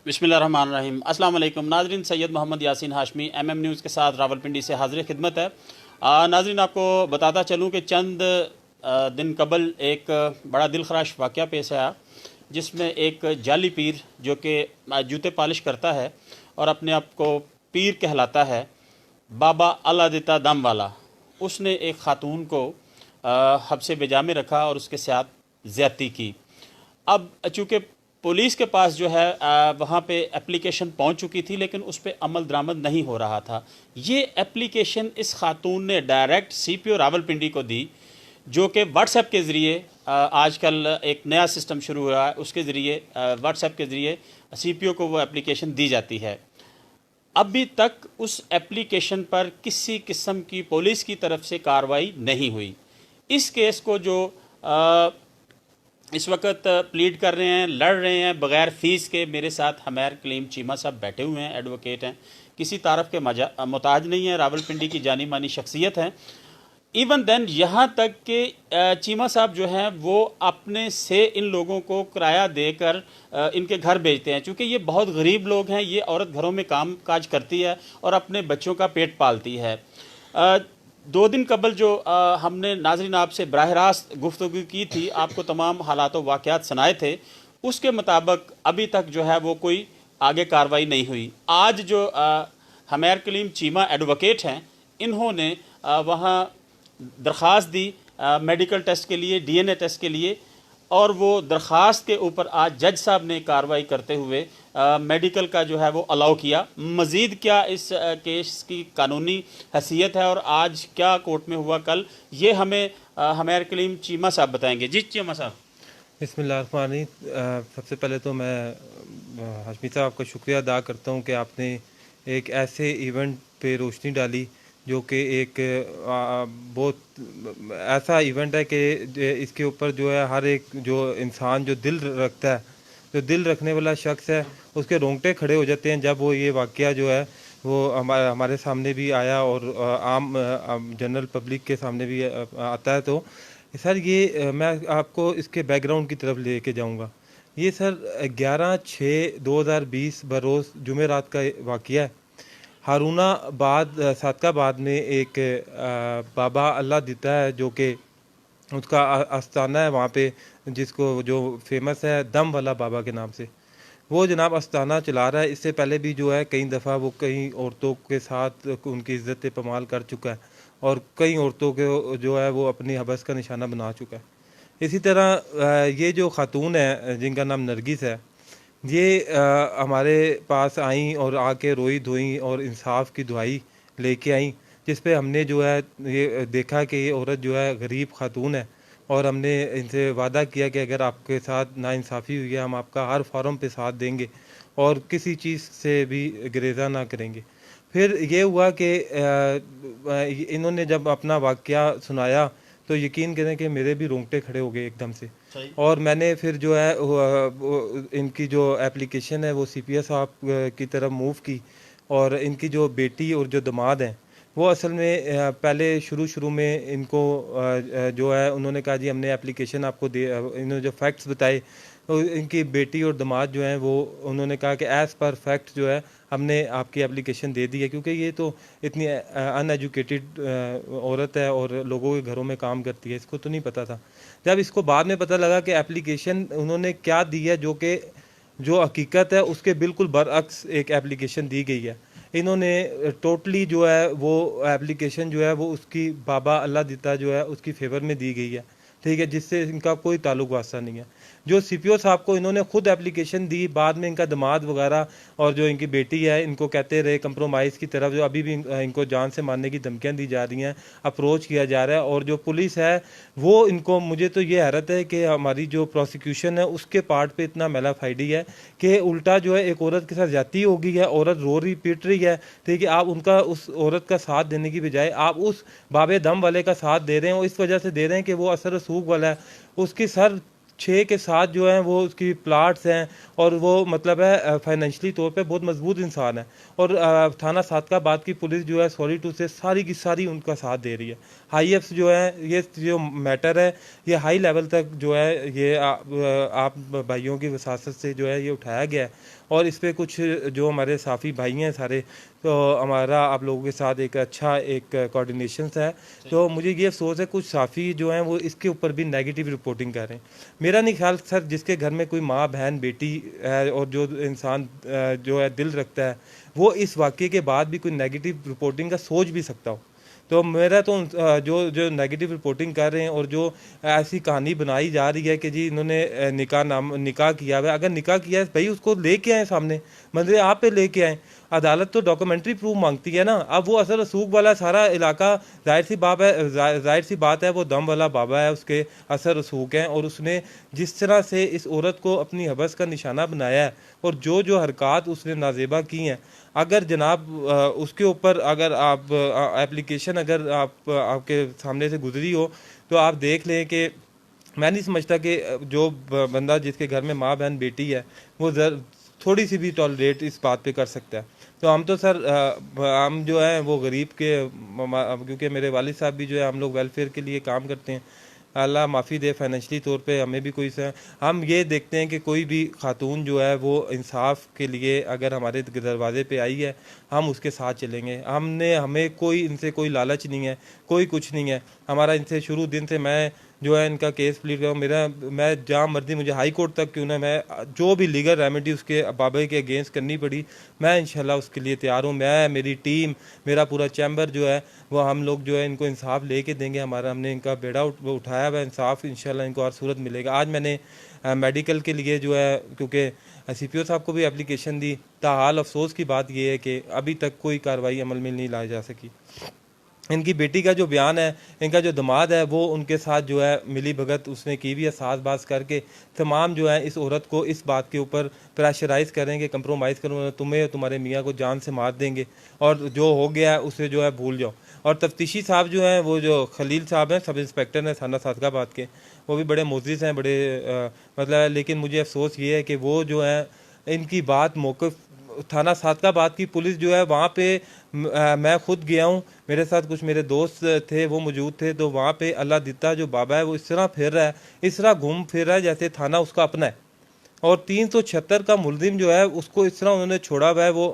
बिस्मिल्लाहिर्रहमानिर्रहीम। अस्सलाम वालेकुम नाज़रीन, सैयद मोहम्मद यासीन हाशमी एमएम न्यूज़ के साथ रावलपिंडी से हाज़िर खिदमत है। नाज़रीन, आपको बताता चलूँ कि चंद दिन कबल एक बड़ा दिलखराश वाक़या पेश आया, जिसमें एक जाली पीर जो कि जूते पॉलिश करता है और अपने आप को पीर कहलाता है, बाबा अल्लाह देता दम वाला, उसने एक ख़ातून को हब्से बेजा में रखा और उसके साथ ज़्यादती की। अब चूँकि पुलिस के पास जो है वहाँ पे एप्लीकेशन पहुँच चुकी थी, लेकिन उस पर अमल दरामद नहीं हो रहा था। ये एप्लीकेशन इस खातून ने डायरेक्ट सीपीओ रावलपिंडी को दी, जो कि व्हाट्सएप के ज़रिए आजकल एक नया सिस्टम शुरू हुआ है, उसके ज़रिए व्हाट्सएप के ज़रिए सीपीओ को वो एप्लीकेशन दी जाती है। अभी तक उस एप्लीकेशन पर किसी किस्म की पुलिस की तरफ से कार्रवाई नहीं हुई। इस केस को जो इस वक्त प्लीड कर रहे हैं, लड़ रहे हैं बग़ैर फ़ीस के, मेरे साथ हमेर कलीम चीमा साहब बैठे हुए हैं, एडवोकेट हैं, किसी तारफ़ के मोहताज नहीं है, रावलपिंडी की जानी मानी शख्सियत हैं। इवन देन यहाँ तक कि चीमा साहब जो हैं वो अपने से इन लोगों को किराया देकर इनके घर भेजते हैं, क्योंकि ये बहुत गरीब लोग हैं। ये औरत घरों में काम काज करती है और अपने बच्चों का पेट पालती है। 2 दिन कबल जो हमने नाज़रीन आपसे बराह रास्त गुफ्तगू की थी, आपको तमाम हालात व वाक़यात सुनाए थे, उसके मुताबिक अभी तक जो है वो कोई आगे कार्रवाई नहीं हुई। आज जो हमेर कलीम चीमा एडवोकेट हैं, इन्होंने वहाँ दरख्वास्त दी मेडिकल टेस्ट के लिए, डीएनए टेस्ट के लिए, और वो दरख्वास्त के ऊपर आज जज साहब ने कार्रवाई करते हुए मेडिकल का जो है वो अलाउ किया। मज़ीद क्या इस केस की कानूनी हैसियत है और आज क्या कोर्ट में हुआ कल, ये हमें हमेर कलीम चीमा साहब बताएंगे। जी चीमा साहब। बिस्मिल्लाहिर्रहमानिर्रहीम। सबसे पहले तो मैं हाशमी साहब आपका शुक्रिया अदा करता हूँ कि आपने एक ऐसे इवेंट पे रोशनी डाली जो कि एक बहुत ऐसा इवेंट है कि इसके ऊपर जो है हर एक जो इंसान जो दिल रखता है, जो दिल रखने वाला शख्स है, उसके रोंगटे खड़े हो जाते हैं जब वो ये वाक़या जो है वो हमारे सामने भी आया और आम जनरल पब्लिक के सामने भी आता है। तो सर ये मैं आपको इसके बैकग्राउंड की तरफ लेके जाऊंगा। ये सर 11/6/2020 बरोज़ जुमेरात का वाक़या है। हारूनाबाद सादकाबाद में एक बाबा अल्लाह देता है जो कि उसका आस्थाना है वहाँ पे, जिसको जो फेमस है दम वाला बाबा के नाम से। वो जनाब आस्थाना चला रहा है। इससे पहले भी जो है कई दफ़ा वो कई औरतों के साथ उनकी इज़्ज़त पमाल कर चुका है और कई औरतों के जो है वो अपनी हबस का निशाना बना चुका है। इसी तरह ये जो खातून है जिनका नाम नरगिस है, ये हमारे पास आई और आके रोई धोई और इंसाफ की दुआई लेके आई, जिस पे हमने जो है ये देखा कि ये औरत जो है गरीब खातून है और हमने इनसे वादा किया कि अगर आपके साथ नाइंसाफ़ी हुई है हम आपका हर फॉर्म पे साथ देंगे और किसी चीज़ से भी गिरेज़ा ना करेंगे। फिर ये हुआ कि इन्होंने जब अपना वाक़या सुनाया तो यकीन करें कि मेरे भी रोंगटे खड़े हो गए एकदम से। और मैंने फिर जो है इनकी जो एप्लीकेशन है वो सीपीएस साहब की तरफ मूव की, और इनकी जो बेटी और जो दामाद हैं वो असल में पहले शुरू में इनको जो है उन्होंने कहा जी हमने एप्लीकेशन आपको दे, इन्होंने जो फैक्ट्स बताए तो इनकी बेटी और दामाद जो हैं वो उन्होंने कहा कि एज़ पर फैक्ट जो है हमने आपकी एप्लीकेशन दे दी है, क्योंकि ये तो इतनी अनएजुकेटेड औरत है और लोगों के घरों में काम करती है, इसको तो नहीं पता था। जब इसको बाद में पता लगा कि एप्लीकेशन उन्होंने क्या दी है जो कि जो हकीकत है उसके बिल्कुल बरअक्स एक एप्लीकेशन दी गई है। इन्होंने टोटली जो है वो एप्लीकेशन जो है वो उसकी बाबा अल्लाह देता जो है उसकी फेवर में दी गई है, ठीक है, जिससे इनका कोई ताल्लुक वास्ता नहीं है। जो सीपीओ साहब को इन्होंने खुद एप्लीकेशन दी, बाद में इनका दामाद वगैरह और जो इनकी बेटी है इनको कहते रहे कंप्रोमाइज़ की तरफ, जो अभी भी इनको जान से मारने की धमकियां दी जा रही हैं, अप्रोच किया जा रहा है। और जो पुलिस है वो इनको, मुझे तो ये हैरत है कि हमारी जो प्रोसिक्यूशन है उसके पार्ट पे इतना मेला फाइडी है कि उल्टा जो है एक औरत के साथ जाती हो गई है, औरत रो रही पीट रही है, ठीक है, आप उनका उस औरत का साथ देने की बजाय आप उस बाबे दम वाले का साथ दे रहे हैं और इस वजह से दे रहे हैं कि वो असर रसूख वाला है, उसकी सर 6 के 7 जो हैं वो उसकी प्लाट्स हैं, और वो मतलब है फाइनेंशियली तौर पे बहुत मजबूत इंसान है। और थाना सादकाबाद की पुलिस जो है सॉरी टू से सारी की सारी उनका साथ दे रही है। हाई एफ्स जो है, ये जो मैटर है ये हाई लेवल तक जो है ये आप भाइयों की वसासत से जो है ये उठाया गया है। और इस पे कुछ जो हमारे साफ़ी भाई हैं सारे, तो हमारा आप लोगों के साथ एक अच्छा एक कोऑर्डिनेशन है। तो मुझे ये अफसोस है कुछ साफ़ी जो हैं वो इसके ऊपर भी नेगेटिव रिपोर्टिंग कर रहे हैं। मेरा नहीं ख्याल सर, जिसके घर में कोई माँ बहन बेटी है और जो इंसान जो है दिल रखता है, वो इस वाक़ये के बाद भी कोई नेगेटिव रिपोर्टिंग का सोच भी सकता हो। तो मेरा तो जो जो नेगेटिव रिपोर्टिंग कर रहे हैं और जो ऐसी कहानी बनाई जा रही है कि जी इन्होंने निकाह किया हुआ है, अगर निकाह किया है भाई उसको लेके आए सामने, मतलब आप पे लेके आए। अदालत तो डॉक्यूमेंट्री प्रूफ मांगती है ना। अब वो असर रसूख वाला सारा इलाका, जाहिर सी बात है वो दम वाला बाबा है, उसके असर रसूख हैं, और उसने जिस तरह से इस औरत को अपनी हवस का निशाना बनाया है और जो जो हरकत उसने नाजेबा की हैं, अगर जनाब उसके ऊपर अगर आप एप्लीकेशन अगर आपके सामने से गुजरी हो तो आप देख लें कि मैं नहीं समझता कि जो बंदा जिसके घर में माँ बहन बेटी है वो थोड़ी सी भी टॉलरेट इस बात पे कर सकता है। तो हम तो सर हम जो है वो गरीब के क्योंकि मेरे वालिद साहब भी जो है हम लोग वेलफेयर के लिए काम करते हैं, अल्लाह माफ़ी दे फाइनेंशली तौर पे हमें भी कोई सा, हम ये देखते हैं कि कोई भी खातून जो है वो इंसाफ के लिए अगर हमारे दरवाजे पे आई है हम उसके साथ चलेंगे। हमें कोई इनसे कोई लालच नहीं है, कोई कुछ नहीं है हमारा इनसे। शुरू दिन से मैं जो है इनका केस प्लीड करूँ, मैं जहाँ मर्जी मुझे हाई कोर्ट तक क्यों ना, मैं जो भी लीगल रेमेडी उसके बाबा के अगेंस्ट करनी पड़ी मैं इंशाल्लाह उसके लिए तैयार हूँ। मैं, मेरी टीम, मेरा पूरा चैम्बर जो है वो हम लोग जो है इनको इंसाफ लेके देंगे। हमने इनका बेड़ा उठाया हुआ है, इंसाफ इंशाल्लाह इनको हर सूरत मिलेगा। आज मैंने मेडिकल के लिए जो है क्योंकि CPO साहब को भी एप्लीकेशन दी, ताहाल अफसोस की बात यह है कि अभी तक कोई कार्रवाई अमल में नहीं लाई जा सकी। इनकी बेटी का जो बयान है, इनका जो दामाद है वो उनके साथ जो है मिली भगत उसने की भी है, साज़बाज करके तमाम जो है इस औरत को इस बात के ऊपर प्रेशराइज़ करेंगे, कंप्रोमाइज़ करूँगा, तुम्हें तुम्हारे मियाँ को जान से मार देंगे और जो हो गया है उसे जो है भूल जाओ। और तफ्तीशी साहब जो हैं वो जो खलील साहब हैं, सब इंस्पेक्टर हैं थाना सादकाबाद के, वो भी बड़े मोअज़्ज़िज़ हैं, बड़े मतलब, लेकिन मुझे अफसोस ये है कि वो जो है इनकी बात मौक़िफ़ थाना सादकाबाद की पुलिस जो है वहाँ पे मैं खुद गया हूँ, मेरे साथ कुछ मेरे दोस्त थे वो मौजूद थे, तो वहाँ पे अल्लाह दिता जो बाबा है वो इस तरह फिर रहा है, इस तरह घूम फिर रहा है जैसे थाना उसका अपना है। और 376 का मुलजिम जो है उसको इस तरह उन्होंने छोड़ा हुआ है, वो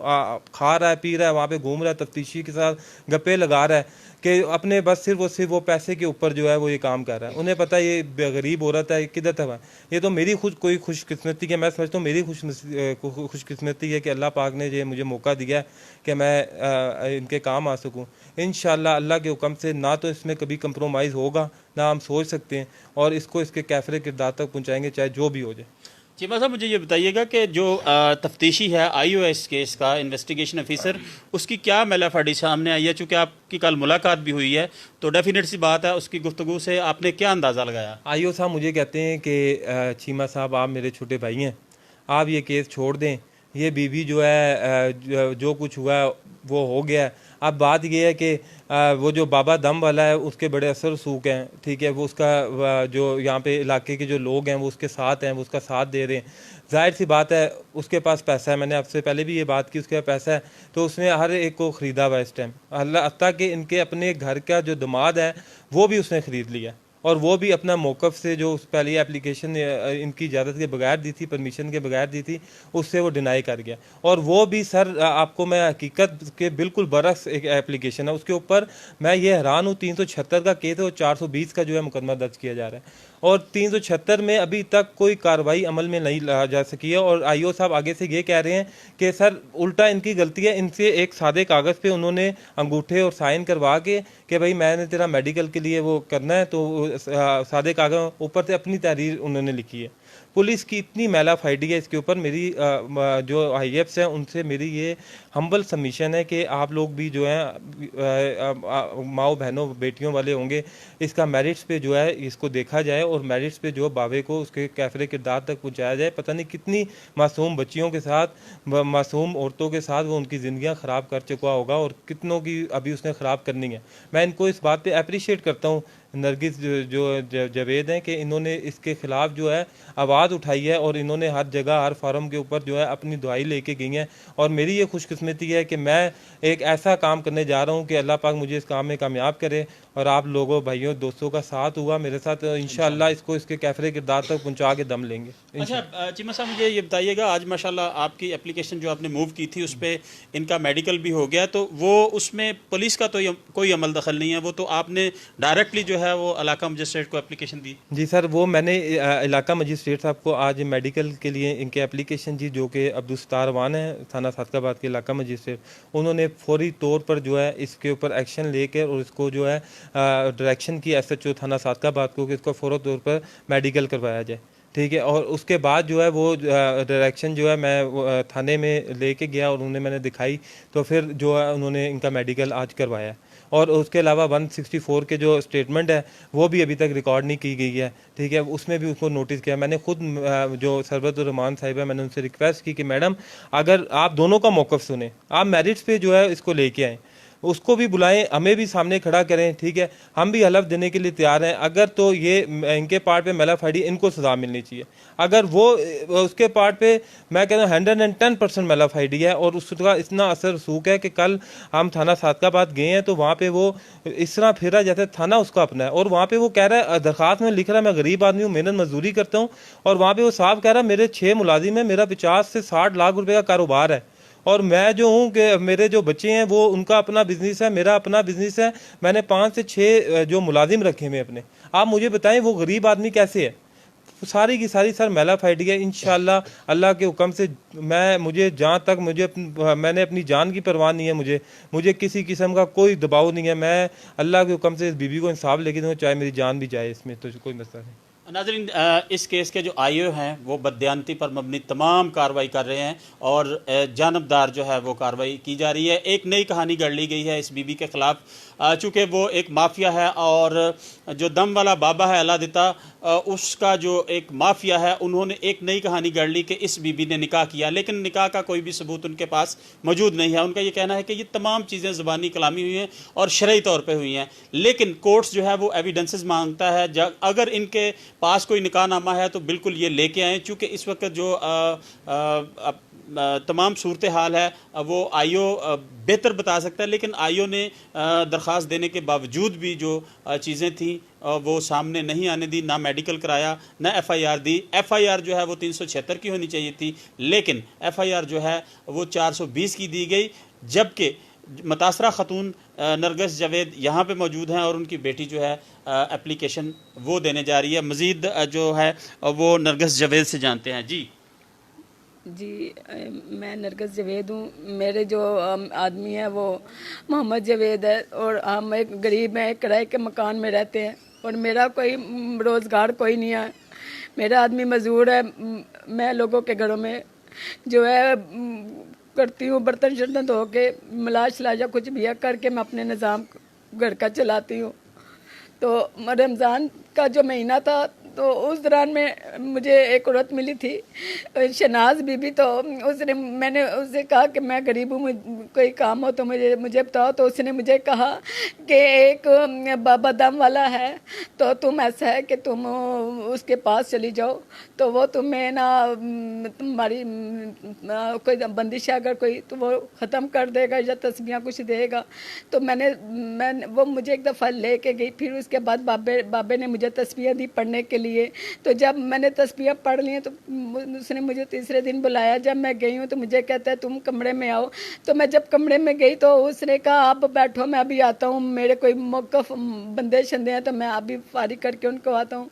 खा रहा है, पी रहा है, वहाँ पे घूम रहा है, तफ्तीशी के साथ गप्पे लगा रहा है कि अपने बस सिर्फ वो पैसे के ऊपर जो है वो ये काम कर रहा है। उन्हें पता है ये गरीब औरत है, किधर तक है। ये तो मेरी कोई खुशकिस्मती है, मैं समझता हूँ मेरी खुशकिस्मती है कि अल्लाह पाक ने ये मुझे मौका दिया है कि मैं इनके काम आ सकूँ। इंशाअल्लाह अल्लाह के हुक्म से ना तो इसमें कभी कंप्रोमाइज़ होगा ना हम सोच सकते हैं, और इसको इसके कैफरे किरदार तक पहुँचाएँगे चाहे जो भी हो जाए। चीमा साहब, मुझे ये बताइएगा कि जो तफ्तीशी है IOS केस का इन्वेस्टिगेशन ऑफिसर, उसकी क्या मेलाफर्डी सामने आई है? चूँकि आपकी कल मुलाकात भी हुई है तो डेफिनेट सी बात है उसकी गुफ्तगू से आपने क्या अंदाज़ा लगाया? IO साहब मुझे कहते हैं कि चीमा साहब आप मेरे छोटे भाई हैं, आप ये केस छोड़ दें, ये बीवी जो है जो कुछ हुआ है वो हो गया है। अब बात ये है कि वो जो बाबा दम वाला है उसके बड़े असर रसूख हैं, ठीक है, वो उसका जो यहाँ पे इलाके के जो लोग हैं वो उसके साथ हैं, वो उसका साथ दे रहे हैं। जाहिर सी बात है उसके पास पैसा है, मैंने आपसे पहले भी ये बात की, उसके पास पैसा है तो उसने हर एक को ख़रीदा हुआ इस टाइम, अल्लाह हत्ता कि इनके अपने घर का जो दामाद है वो भी उसने ख़रीद लिया, और वो भी अपना मौक़िफ़ से जो उस पहली एप्लीकेशन इनकी इजाज़त के बगैर दी थी, परमिशन के बगैर दी थी, उससे वो डिनाई कर गया। और वो भी सर आपको मैं हकीकत के बिल्कुल बरक्स एक एप्लीकेशन है, उसके ऊपर मैं ये हैरान हूँ, 376 का केस है और 420 का जो है मुकदमा दर्ज किया जा रहा है, और 376 में अभी तक कोई कार्रवाई अमल में नहीं ला जा सकी है। और IO साहब आगे से ये कह रहे हैं कि सर उल्टा इनकी गलती है, इनसे एक सादे कागज़ पे उन्होंने अंगूठे और साइन करवा के कि भाई मैंने तेरा मेडिकल के लिए वो करना है, तो सादे कागज़ ऊपर से अपनी तहरीर उन्होंने लिखी है। पुलिस की इतनी मैला फाइडी है इसके ऊपर। मेरी जो IAFs हैं उनसे मेरी ये हम्बल सबमिशन है कि आप लोग भी जो हैं माओ बहनों बेटियों वाले होंगे, इसका मेरिट्स पे जो है इसको देखा जाए और मेरिट्स पे जो बावे को उसके कैफरे किरदार तक पहुँचाया जाए। पता नहीं कितनी मासूम बच्चियों के साथ, मासूम औरतों के साथ वो उनकी ज़िंदगियाँ ख़राब कर चुका होगा और कितनों की अभी उसने ख़राब करनी है। मैं इनको इस बात पर अप्रीशिएट करता हूँ नरगिस जावेद हैं कि इन्होंने इसके ख़िलाफ़ जो है आवाज़ उठाई है और इन्होंने हर जगह हर फार्म के ऊपर जो है अपनी दुआई लेके गई हैं। और मेरी ये खुशकिस्मती है कि मैं एक ऐसा काम करने जा रहा हूँ कि अल्लाह पाक मुझे इस काम में कामयाब करे और आप लोगों भाइयों दोस्तों का साथ हुआ मेरे साथ, इंशाअल्लाह इसको इसके कैफरे किरदार तक पहुँचा के दम लेंगे। अच्छा चीमा साहब, मुझे ये बताइएगा, आज माशाल्लाह आपकी एप्लीकेशन जो आपने मूव की थी उस पर इनका मेडिकल भी हो गया, तो वो उसमें पुलिस का तो कोई अमल दखल नहीं है, वो तो आपने डायरेक्टली जो है वो इलाका मजिस्ट्रेट को एप्लीकेशन दी? जी सर, वो मैंने इलाका मजिस्ट्रेट साहब को आज मेडिकल के लिए इनके एप्लीकेशन जी, जो कि अब्दुल सत्तार अवान है थाना सादकाबाद के इलाका मजिस्ट्रेट, उन्होंने फौरी तौर पर जो है इसके ऊपर एक्शन लेकर और इसको जो है डायरेक्शन की SHO थाना सादकाबाद को कि इसको फौरी तौर पर मेडिकल करवाया जाए। ठीक है, और उसके बाद जो है वो डायरेक्शन जो है मैं थाने में लेके गया और उन्हें मैंने दिखाई, तो फिर जो है उन्होंने इनका मेडिकल आज करवाया। और उसके अलावा 164 के जो स्टेटमेंट है वो भी अभी तक रिकॉर्ड नहीं की गई है। ठीक है, उसमें भी उसको नोटिस किया। मैंने खुद जो सरबतुर रहमान साहिब है, मैंने उनसे रिक्वेस्ट की कि मैडम अगर आप दोनों का मौक़िफ़ सुने, आप मेरिट्स पे जो है इसको लेके आएँ, उसको भी बुलाएं, हमें भी सामने खड़ा करें। ठीक है, हम भी हलफ देने के लिए तैयार हैं। अगर तो ये इनके पार्ट पे मेलाफाइडी, इनको सज़ा मिलनी चाहिए। अगर वो उसके पार्ट पे मैं कहता हूँ 110% मेलाफाइडी है और उसका इतना असर रसूख है कि कल हम थाना सादकाबाद गए हैं तो वहाँ पे वो इस तरह फिरा जैसे थाना उसका अपना है, और वहाँ पे वो कह रहा है, दरख्वास्त में लिख रहा है मैं गरीब आदमी हूँ, मेहनत मजदूरी करता हूँ, और वहाँ पे वो साहब कह रहा है मेरे 6 मुलाजिम है, मेरा 50 से 60 लाख रुपए का कारोबार है, और मैं जो हूँ कि मेरे जो बच्चे हैं वो उनका अपना बिजनेस है, मेरा अपना बिजनेस है, मैंने 5 से 6 जो मुलाजिम रखे हुए अपने। आप मुझे बताएं वो गरीब आदमी कैसे है? सारी की सारी सर मेलाफाइडी है। इंशाल्लाह अल्लाह के हुक्म से मुझे जहाँ तक मैंने अपनी जान की परवाह नहीं है, मुझे किसी किस्म का कोई दबाव नहीं है। मैं अल्लाह के हुक्म से इस बीबी को इंसाफ लेके दूँगा, चाहे मेरी जान भी जाए, इसमें तो कोई मसला नहीं। नाज़रीन, इस केस के जो IO हैं वो बददियानती पर मबनी तमाम कार्रवाई कर रहे हैं और जानबदार जो है वो कार्रवाई की जा रही है। एक नई कहानी गढ़ ली गई है इस बीबी के ख़िलाफ़, चूँकि वो एक माफिया है और जो दम वाला बाबा है अल्लाह दिता, उसका जो एक माफिया है, उन्होंने एक नई कहानी गढ़ ली कि इस बीबी ने निकाह किया, लेकिन निकाह का कोई भी सबूत उनके पास मौजूद नहीं है। उनका ये कहना है कि ये तमाम चीज़ें ज़बानी कलामी हुई हैं और शरई तौर पर हुई हैं, लेकिन कोर्ट्स जो है वो एविडेंसेस मांगता है। अगर इनके पास कोई निकाहनामा है तो बिल्कुल ये लेके आएँ, चूँकि इस वक्त जो तमाम सूरत हाल है वो IO बेहतर बता सकता है, लेकिन IO ने दरख्वास्त देने के बावजूद भी जो चीज़ें थी वो सामने नहीं आने दी, ना मेडिकल कराया, ना FIR दी। FIR जो है वो 376 की होनी चाहिए थी, लेकिन FIR जो है वो 420 की दी गई, जबकि मुतासरा ख़तून नरगिस जावेद यहाँ पे मौजूद हैं और उनकी बेटी जो है एप्लीकेशन वो देने जा रही है। मज़ीद जो है वो नरगिस जावेद से जानते हैं। जी, मैं नरगिस जावेद हूँ। मेरे जो आदमी है वो मोहम्मद जावेद है और हम एक गरीब हैं, एक किराए के मकान में रहते हैं और मेरा कोई रोज़गार कोई नहीं है। मेरा आदमी मजदूर है। मैं लोगों के घरों में जो है करती हूँ, बर्तन शर्तन धो के मिला शलाजा कुछ भी करके मैं अपने निज़ाम घर का चलाती हूँ। तो रमज़ान का जो महीना था तो उस दौरान में मुझे एक औरत मिली थी, शनाज बीबी। तो मैंने उससे कहा कि मैं गरीब हूँ, कोई काम हो तो मुझे बताओ। तो उसने मुझे कहा कि एक बाबा दम वाला है, तो तुम ऐसा है कि तुम उसके पास चली जाओ, तो वो तुम्हें ना तुम्हारी कोई बंदिश है अगर कोई, तो वो ख़त्म कर देगा या तस्बीहां कुछ देगा। तो मैं वो मुझे एक दफ़ा ले के गई। फिर उसके बाद बाबे ने मुझे तस्बीहां दी पढ़ने के लिए। तो जब मैंने तस्बीहां पढ़ ली तो उसने मुझे तीसरे दिन बुलाया। जब मैं गई हूँ तो मुझे कहता है तुम कमरे में आओ। तो मैं जब कमरे में गई तो उसने कहा आप बैठो, मैं अभी आता हूँ, मेरे कोई मौक़िफ़ बंदे शंदे हैं तो मैं अभी फारिग करके उनको आता हूँ।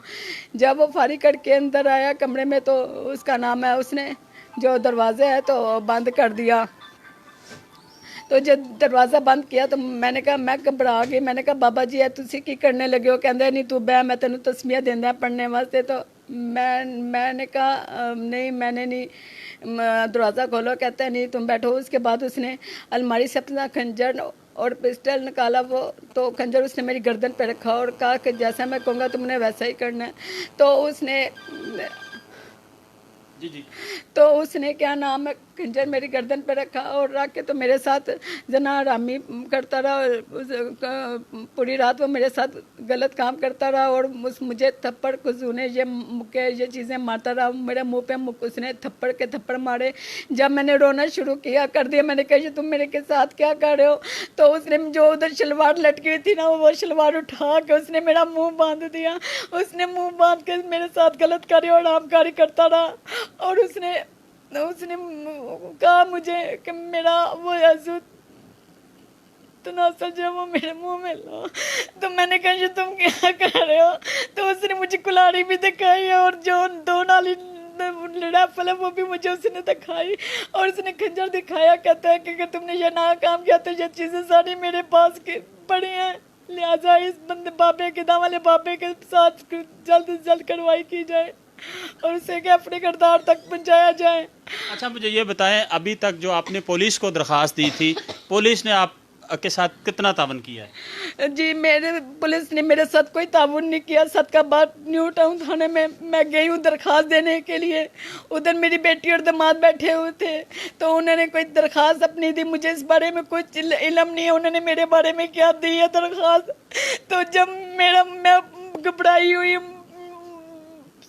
जब वो फारिग करके अंदर आया कमरे में तो उसका नाम है, उसने जो दरवाज़ा है तो बंद कर दिया। तो जब दरवाज़ा बंद किया तो मैंने कहा, मैं घबरा गई। मैंने कहा बाबा जी तुसी की करने लगे हो? कहते नहीं तू बह, मैं तेन तस्बीहां देंदा पढ़ने वास्ते। तो मैंने कहा नहीं मैंने नहीं, दरवाज़ा खोलो। कहता है नहीं तुम बैठो। उसके बाद उसने अलमारी से अपना खंजर और पिस्टल निकाला। वो तो खंजर उसने मेरी गर्दन पे रखा और कहा कि जैसा मैं कहूँगा तुमने वैसा ही करना है। तो उसने जी जी। तो उसने क्या नाम है खंजर मेरी गर्दन पे रखा और रख के तो मेरे साथ जना हरामी करता रहा और पूरी रात वो मेरे साथ गलत काम करता रहा और मुझे थप्पड़ कुछ ये मुक्के ये चीज़ें मारता रहा। मेरे मुंह पे उसने थप्पड़ के थप्पड़ मारे। जब मैंने रोना शुरू किया कर दिया, मैंने कहा तुम मेरे के साथ क्या कर रहे हो, तो उसने जो उधर शलवार लटकी हुई थी ना वो शलवार उठा के उसने मेरा मुंह बांध दिया। उसने मुंह बांध के मेरे साथ गलत कार्य और आमकारी करता रहा और उसने कहा मुझे कि मेरा वो आंसू तनासर जो वो मेरे मुंह में लो। तो मैंने कहा तुम क्या कर रहे हो, तो उसने मुझे कुल्हाड़ी भी दिखाई और जो 2 नाली राइफल है वो भी मुझे उसने दिखाई और उसने खंजर दिखाया। कहता है कि तुमने ये ना काम किया तो ये चीज़ें सारी मेरे पास पड़ी हैं, लिहाजा इस बंदे बाबे के दाम वाले बाबे के साथ जल्द से जल्द कार्रवाई की जाए और उसे के अपने किरदार तक पहुंचाया जाए। अच्छा मुझे ये बताएं, अभी तक जो आपने पुलिस को दरख्वास्त दी थी, पुलिस ने आप के साथ कितना तावन किया है? जी मेरे पुलिस ने मेरे साथ कोई ताउन नहीं किया। सदकाबाद न्यू टाउन थाने में मैं गई हूँ दरख्वास्त देने के लिए। उधर मेरी बेटी और दामाद बैठे हुए थे तो उन्होंने कोई दरख्वास्त अपनी दी। मुझे इस बारे में कुछ इल्म नहीं है उन्होंने मेरे बारे में क्या दी है दरख्वास्त। तो जब मैं घबराई हुई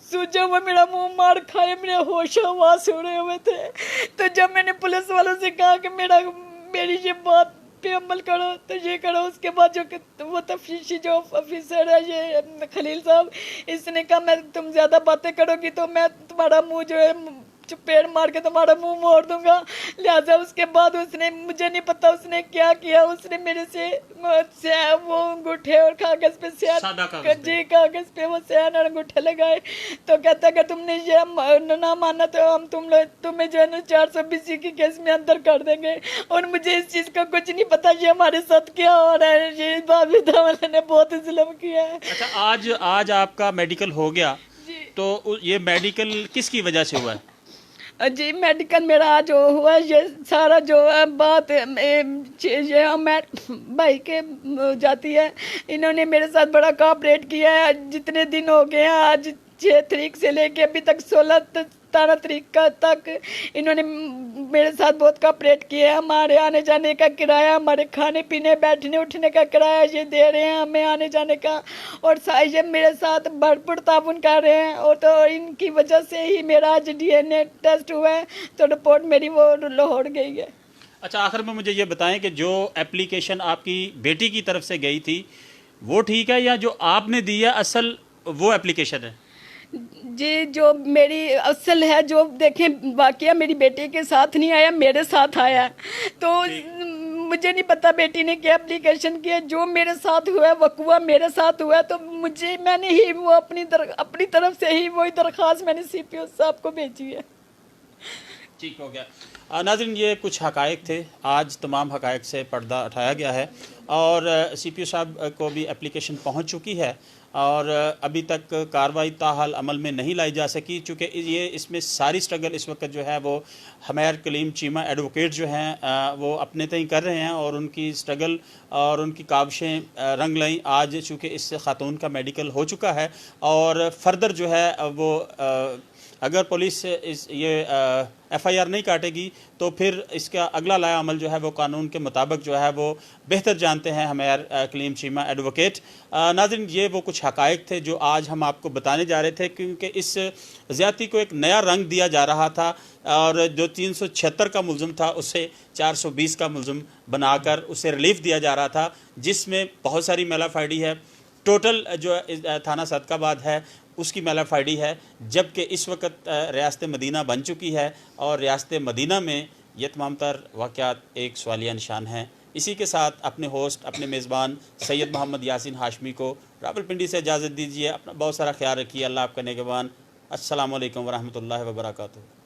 सूझा हुआ मेरा मुंह मार खाए, मेरे होश आवाज उड़े हुए थे। तो जब मैंने पुलिस वालों से कहा कि मेरी ये बात पे अमल करो तो ये करो, उसके बाद जो वो तफ्तीशी जो ऑफिसर है ये खलील साहब, इसने कहा मैं तुम ज्यादा बातें करोगी तो मैं तुम्हारा मुंह जो है चपेड़ मार के तुम्हारा मुंह मोड़ दूंगा। लिहाजा उसके बाद उसने, मुझे नहीं पता उसने क्या किया, उसने मेरे से वो अंगूठे और कागज पे जी कागज पे वो सहन और अंगूठे लगाए। तो कहता कि तुमने ये ना माना तो हम तुम्हें जो है ना 420 की केस में अंदर कर देंगे। और मुझे इस चीज का कुछ नहीं पता ये हमारे साथ क्या हो रहा है। ये बाबिदा वाले ने बहुत जुल्म किया है। अच्छा आज आपका मेडिकल हो गया तो ये मेडिकल किसकी वजह से हुआ है? जी मेडिकल मेरा आज हुआ, ये सारा जो है बात ये मैं भाई के जाती है। इन्होंने मेरे साथ बड़ा कोऑपरेट किया है। जितने दिन हो गए हैं आज 6 तारीख से लेके अभी तक 16-17 तारीख तक इन्होंने मेरे साथ बहुत कोऑपरेट किया है। हमारे आने जाने का किराया, हमारे खाने पीने बैठने उठने का किराया ये दे रहे हैं हमें आने जाने का, और ये मेरे साथ भरपूर ताउन कर रहे हैं। और तो इनकी वजह से ही मेरा आज DNA टेस्ट हुआ है तो रिपोर्ट मेरी वो लाहौर गई है। अच्छा आखिर में मुझे ये बताएं कि जो एप्लीकेशन आपकी बेटी की तरफ से गई थी वो ठीक है या जो आपने दिया असल वो एप्लीकेशन है? जी जो मेरी असल है, जो देखें वाकया मेरी बेटे के साथ नहीं आया, मेरे साथ आया। तो मुझे नहीं पता बेटी ने क्या एप्लीकेशन किया, जो मेरे साथ हुआ वकुआ मेरे साथ हुआ। तो मैंने ही वो अपनी तरफ से ही वही दरख्वास्त मैंने CPO साहब को भेजी है। ठीक हो गया। नाज़रीन ये कुछ हक़ाइक़ थे, आज तमाम हक़ाइक़ से पर्दा उठाया गया है और CPO साहब को भी एप्लीकेशन पहुंच चुकी है और अभी तक कार्रवाई ताहाल अमल में नहीं लाई जा सकी, चूँकि ये इसमें सारी स्ट्रगल इस वक्त जो है वो हमेर कलीम चीमा एडवोकेट जो हैं वो अपने तय कर रहे हैं और उनकी स्ट्रगल और उनकी काविशें रंग लाई। आज चूँकि इस खातून का मेडिकल हो चुका है और फर्दर जो है वो अगर पुलिस ये FIR नहीं काटेगी तो फिर इसका अगला लाया अमल जो है वो कानून के मुताबिक जो है वो बेहतर जानते हैं हमेर कलीम चीमा एडवोकेट। नाज़रीन ये वो कुछ हक़ाइक़ थे जो आज हम आपको बताने जा रहे थे, क्योंकि इस ज़्यादती को एक नया रंग दिया जा रहा था और जो 376 का मुल्ज़िम था उसे 420 का मुल्ज़िम बनाकर उसे रिलीफ दिया जा रहा था, जिसमें बहुत सारी मेलाफाइडी है। टोटल जो थाना सदकाबाद है उसकी मेलाफाइडी है, जबकि इस वक्त रियासत मदीना बन चुकी है और रियासत मदीना में ये तमाम तर वाक़यात एक सवालिया निशान हैं। इसी के साथ अपने होस्ट अपने मेज़बान सैयद मोहम्मद यासीन हाशमी को रावलपिंडी से इजाज़त दीजिए। अपना बहुत सारा ख्याल रखिए। अल्लाह आपका निगहबान। अस्सलामु अलैकुम वरहमतुल्लाहि वबरकातुहू।